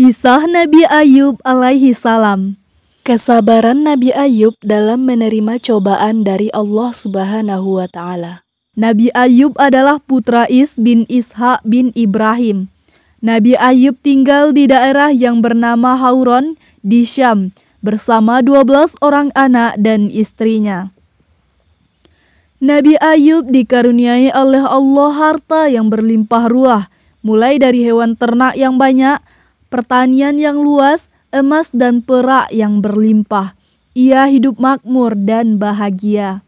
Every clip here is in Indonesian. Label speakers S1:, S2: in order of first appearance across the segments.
S1: Kisah Nabi Ayub alaihi salam. Kesabaran Nabi Ayub dalam menerima cobaan dari Allah Subhanahu wa Ta'ala. Nabi Ayub adalah putra Is bin Ishaq bin Ibrahim. Nabi Ayub tinggal di daerah yang bernama Hauron di Syam bersama 12 orang anak dan istrinya. Nabi Ayub dikaruniai oleh Allah harta yang berlimpah ruah, mulai dari hewan ternak yang banyak, pertanian yang luas, emas dan perak yang berlimpah. Ia hidup makmur dan bahagia.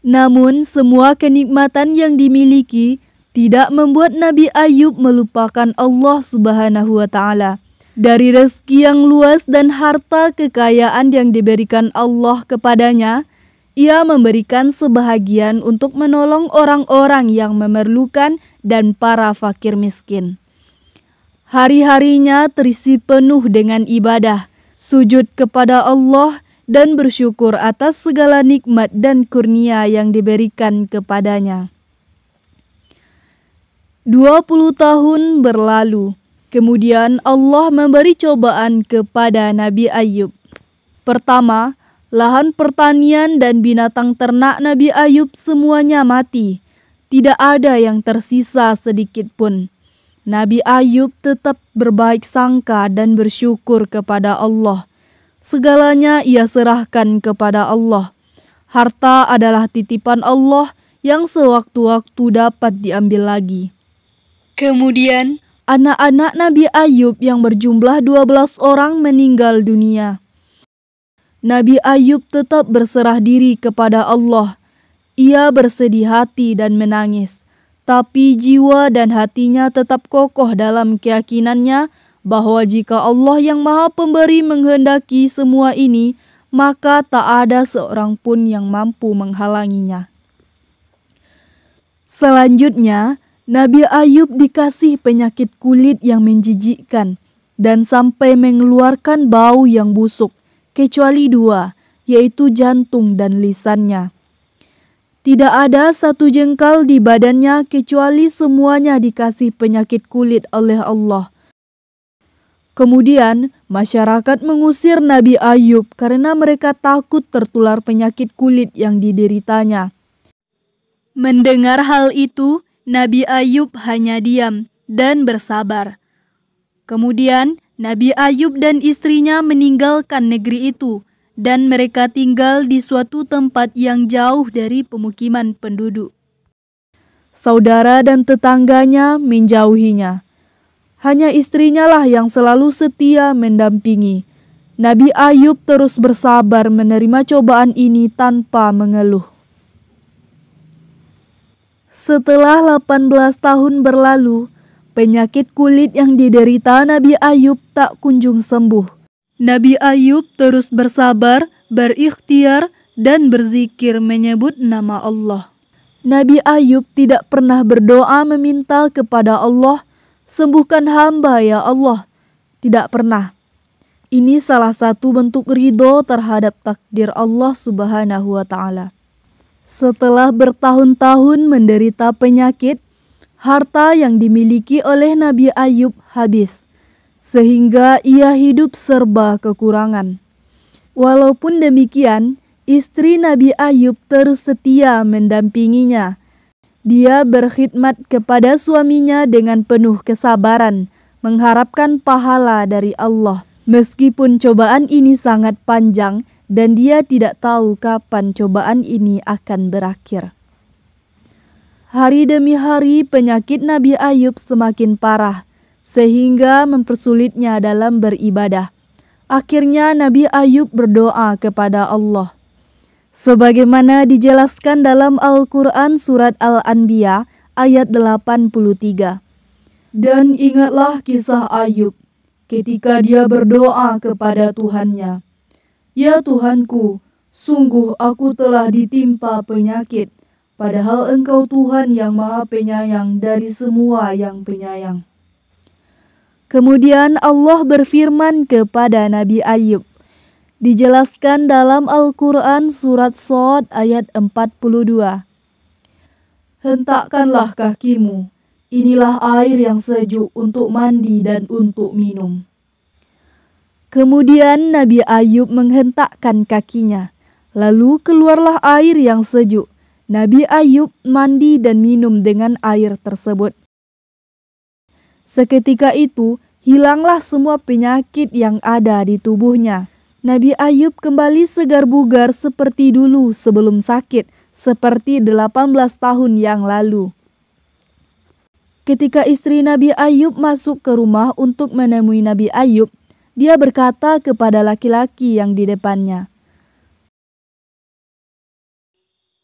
S1: Namun semua kenikmatan yang dimiliki tidak membuat Nabi Ayub melupakan Allah Subhanahu wa Ta'ala. Dari rezeki yang luas dan harta kekayaan yang diberikan Allah kepadanya, ia memberikan sebahagian untuk menolong orang-orang yang memerlukan dan para fakir miskin. Hari-harinya terisi penuh dengan ibadah, sujud kepada Allah, dan bersyukur atas segala nikmat dan kurnia yang diberikan kepadanya. 20 tahun berlalu, kemudian Allah memberi cobaan kepada Nabi Ayub. Pertama, lahan pertanian dan binatang ternak Nabi Ayub semuanya mati. Tidak ada yang tersisa sedikit pun. Nabi Ayub tetap berbaik sangka dan bersyukur kepada Allah. Segalanya ia serahkan kepada Allah. Harta adalah titipan Allah yang sewaktu-waktu dapat diambil lagi. Kemudian, anak-anak Nabi Ayub yang berjumlah 12 orang meninggal dunia. Nabi Ayub tetap berserah diri kepada Allah. Ia bersedih hati dan menangis. Tapi jiwa dan hatinya tetap kokoh dalam keyakinannya bahwa jika Allah yang Maha Pemberi menghendaki semua ini, maka tak ada seorang pun yang mampu menghalanginya. Selanjutnya, Nabi Ayub dikasih penyakit kulit yang menjijikkan dan sampai mengeluarkan bau yang busuk, kecuali 2, yaitu jantung dan lisannya. Tidak ada satu jengkal di badannya kecuali semuanya dikasih penyakit kulit oleh Allah. Kemudian masyarakat mengusir Nabi Ayub karena mereka takut tertular penyakit kulit yang dideritanya. Mendengar hal itu, Nabi Ayub hanya diam dan bersabar. Kemudian Nabi Ayub dan istrinya meninggalkan negeri itu, dan mereka tinggal di suatu tempat yang jauh dari pemukiman penduduk. Saudara dan tetangganya menjauhinya. Hanya istrinya lah yang selalu setia mendampingi. Nabi Ayub terus bersabar menerima cobaan ini tanpa mengeluh. Setelah 18 tahun berlalu, penyakit kulit yang diderita Nabi Ayub tak kunjung sembuh. Nabi Ayub terus bersabar, berikhtiar, dan berzikir menyebut nama Allah. Nabi Ayub tidak pernah berdoa meminta kepada Allah, "Sembuhkan hamba ya Allah." Tidak pernah. Ini salah satu bentuk ridho terhadap takdir Allah Subhanahu wa Ta'ala. Setelah bertahun-tahun menderita penyakit, harta yang dimiliki oleh Nabi Ayub habis, sehingga ia hidup serba kekurangan. Walaupun demikian, istri Nabi Ayub terus setia mendampinginya. Dia berkhidmat kepada suaminya dengan penuh kesabaran, mengharapkan pahala dari Allah. Meskipun cobaan ini sangat panjang dan dia tidak tahu kapan cobaan ini akan berakhir. Hari demi hari penyakit Nabi Ayub semakin parah, sehingga mempersulitnya dalam beribadah. Akhirnya Nabi Ayub berdoa kepada Allah. Sebagaimana dijelaskan dalam Al-Quran surat Al-Anbiya ayat 83. Dan ingatlah kisah Ayub ketika dia berdoa kepada Tuhannya. "Ya Tuhanku, sungguh aku telah ditimpa penyakit, padahal Engkau Tuhan yang Maha Penyayang dari semua yang penyayang." Kemudian Allah berfirman kepada Nabi Ayub. Dijelaskan dalam Al-Quran surat Shad ayat 42. "Hentakkanlah kakimu, inilah air yang sejuk untuk mandi dan untuk minum." Kemudian Nabi Ayub menghentakkan kakinya, lalu keluarlah air yang sejuk. Nabi Ayub mandi dan minum dengan air tersebut. Seketika itu, hilanglah semua penyakit yang ada di tubuhnya. Nabi Ayub kembali segar bugar seperti dulu sebelum sakit, seperti 18 tahun yang lalu. Ketika istri Nabi Ayub masuk ke rumah untuk menemui Nabi Ayub, dia berkata kepada laki-laki yang di depannya,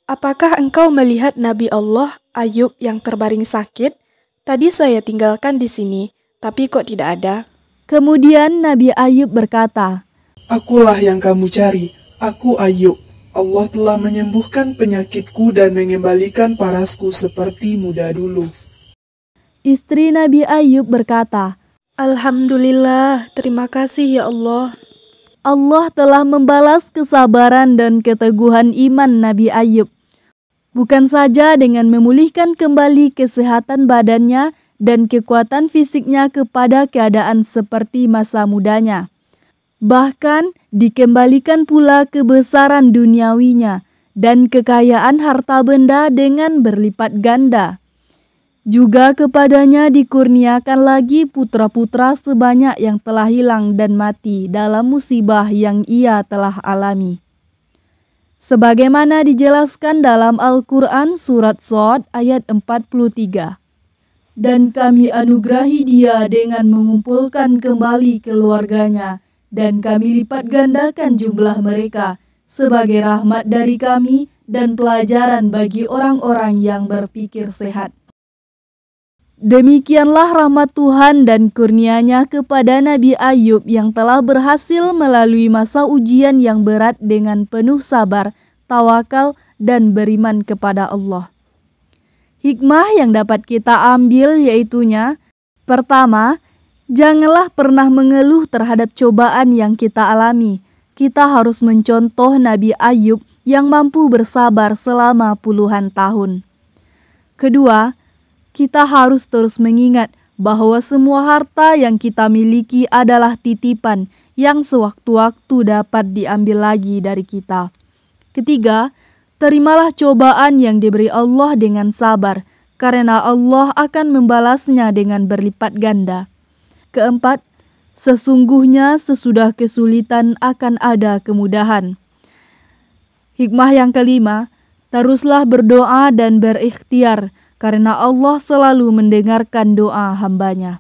S2: "Apakah engkau melihat Nabi Allah Ayub yang terbaring sakit? Tadi saya tinggalkan di sini, tapi kok tidak ada?"
S1: Kemudian Nabi Ayub berkata,
S3: "Akulah yang kamu cari, aku Ayub. Allah telah menyembuhkan penyakitku dan mengembalikan parasku seperti muda dulu."
S1: Istri Nabi Ayub berkata,
S2: "Alhamdulillah, terima kasih ya Allah."
S1: Allah telah membalas kesabaran dan keteguhan iman Nabi Ayub. Bukan saja dengan memulihkan kembali kesehatan badannya dan kekuatan fisiknya kepada keadaan seperti masa mudanya. Bahkan dikembalikan pula kebesaran duniawinya dan kekayaan harta benda dengan berlipat ganda. Juga kepadanya dikurniakan lagi putra-putra sebanyak yang telah hilang dan mati dalam musibah yang ia telah alami. Sebagaimana dijelaskan dalam Al-Quran surat Shad ayat 43. Dan kami anugerahi dia dengan mengumpulkan kembali keluarganya, dan kami lipat gandakan jumlah mereka sebagai rahmat dari kami dan pelajaran bagi orang-orang yang berpikir sehat. Demikianlah rahmat Tuhan dan kurnia-Nya kepada Nabi Ayub yang telah berhasil melalui masa ujian yang berat dengan penuh sabar, tawakal, dan beriman kepada Allah. Hikmah yang dapat kita ambil yaitunya, pertama, janganlah pernah mengeluh terhadap cobaan yang kita alami. Kita harus mencontoh Nabi Ayub yang mampu bersabar selama puluhan tahun. Kedua, kita harus terus mengingat bahwa semua harta yang kita miliki adalah titipan yang sewaktu-waktu dapat diambil lagi dari kita. Ketiga, terimalah cobaan yang diberi Allah dengan sabar, karena Allah akan membalasnya dengan berlipat ganda. Keempat, sesungguhnya sesudah kesulitan akan ada kemudahan. Hikmah yang kelima, teruslah berdoa dan berikhtiar, karena Allah selalu mendengarkan doa hamba-Nya.